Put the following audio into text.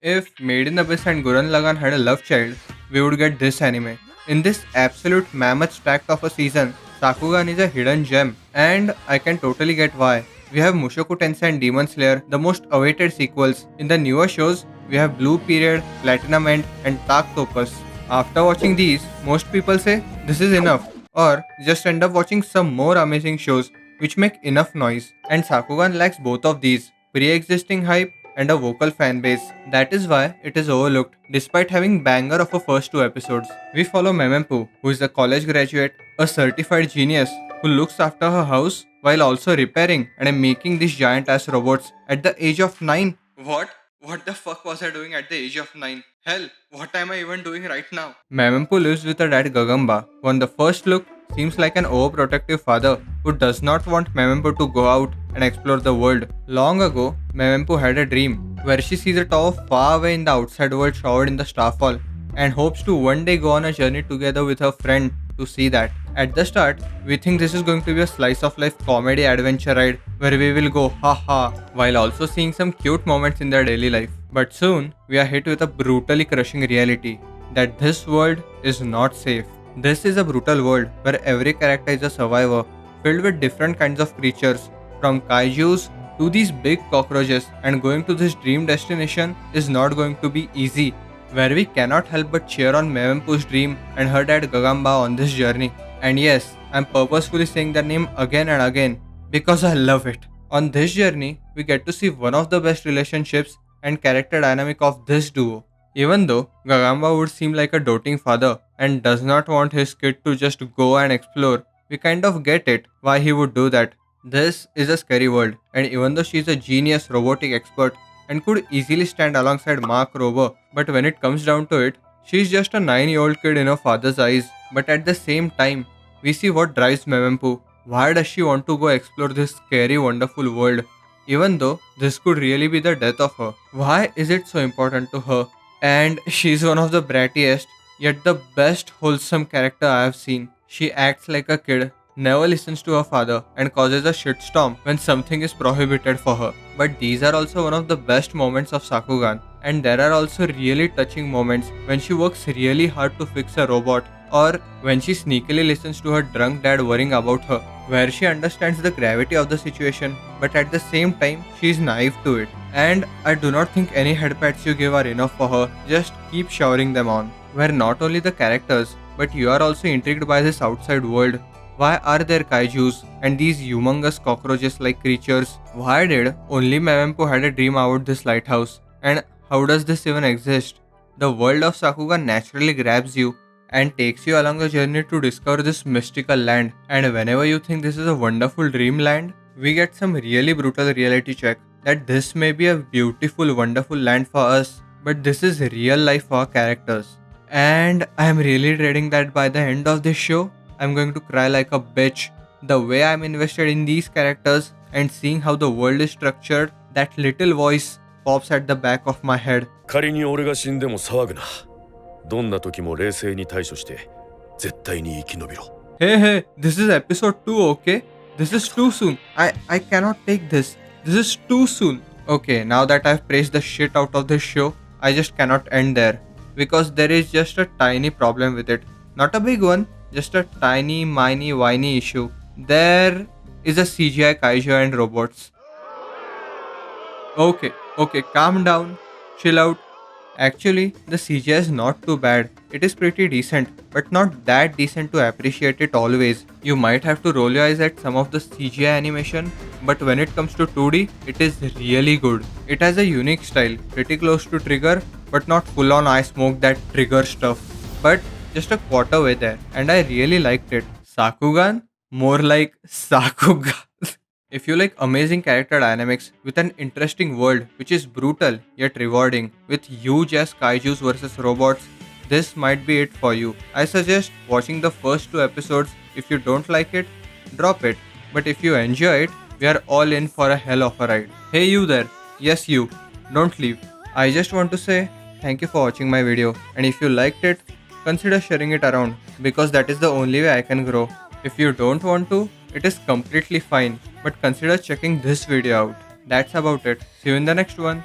If Made in Abyss and Gurren Lagann had a love child, we would get this anime. In this absolute mammoth stack of a season, Sakugan is a hidden gem, and I can totally get why. We have Mushoku Tensei and Demon Slayer, the most awaited sequels. In the newer shows, we have Blue Period, Platinum End, and Topus. After watching these, most people say this is enough, or just end up watching some more amazing shows which make enough noise. And Sakugan lacks both of these pre existing hype and a vocal fan base. That is why it is overlooked, despite having banger of a first two episodes. We follow Memempu, who is a college graduate, a certified genius who looks after her house while also repairing and making these giant ass robots at the age of 9. What? What the fuck was I doing at the age of 9? Hell, what am I even doing right now? Memempu lives with her dad Gagamba, who on the first look seems like an overprotective father who does not want Memempu to go out and explore the world. Long ago, Memempu had a dream where she sees a tower far away in the outside world showered in the starfall and hopes to one day go on a journey together with her friend to see that. At the start, we think this is going to be a slice of life comedy adventure ride where we will go ha ha while also seeing some cute moments in their daily life. But soon, we are hit with a brutally crushing reality that this world is not safe. This is a brutal world where every character is a survivor, filled with different kinds of creatures, from kaijus to these big cockroaches, and going to this dream destination is not going to be easy, where we cannot help but cheer on Memempu's dream and her dad Gagamba on this journey. And yes, I'm purposefully saying their name again and again because I love it. On this journey, we get to see one of the best relationships and character dynamic of this duo. Even though Gagamba would seem like a doting father and does not want his kid to just go and explore, we kind of get it why he would do that. This is a scary world, and even though she's a genius robotic expert and could easily stand alongside Mark Rober, but when it comes down to it, she's just a 9-year-old kid in her father's eyes. But at the same time, we see what drives Memempu. Why does she want to go explore this scary, wonderful world? Even though this could really be the death of her. Why is it so important to her? And she's one of the brattiest, yet the best wholesome character I have seen. She acts like a kid, never listens to her father, and causes a shitstorm when something is prohibited for her. But these are also one of the best moments of Sakugan. And there are also really touching moments when she works really hard to fix a robot, or when she sneakily listens to her drunk dad worrying about her, where she understands the gravity of the situation, but at the same time, she is naive to it. And I do not think any headpats you give are enough for her, just keep showering them on. Where not only the characters, but you are also intrigued by this outside world. Why are there kaijus and these humongous cockroaches like creatures? Why did only Memempu had a dream about this lighthouse? And how does this even exist? The world of Sakugan naturally grabs you and takes you along a journey to discover this mystical land. And whenever you think this is a wonderful dreamland, we get some really brutal reality check that this may be a beautiful, wonderful land for us, but this is real life for our characters. And I am really dreading that by the end of this show, I'm going to cry like a bitch. The way I'm invested in these characters and seeing how the world is structured, that little voice pops at the back of my head. 仮に俺が死んでも騒ぐな。どんな時も冷静に対処して絶対に生き延びろ。Hey, this is episode 2, okay? This is too soon. I cannot take this. This is too soon. Okay, now that I've praised the shit out of this show, I just cannot end there. Because there is just a tiny problem with it. Not a big one, just a tiny, whiny issue. There is a CGI kaiju and robots. Okay, calm down. Chill out. Actually, the CGI is not too bad. It is pretty decent, but not that decent to appreciate it always. You might have to roll your eyes at some of the CGI animation, but when it comes to 2D, it is really good. It has a unique style, pretty close to Trigger, but not full on eye smoke that Trigger stuff. But just a quarter way there, and I really liked it. Sakugan? More like Sakugan. If you like amazing character dynamics with an interesting world which is brutal yet rewarding, with huge ass kaijus versus robots, this might be it for you. I suggest watching the first 2 episodes. If you don't like it, drop it. But if you enjoy it, we are all in for a hell of a ride. Hey you there, yes you, don't leave. I just want to say thank you for watching my video, and if you liked it, consider sharing it around because that is the only way I can grow. If you don't want to, it is completely fine, but consider checking this video out. That's about it. See you in the next one.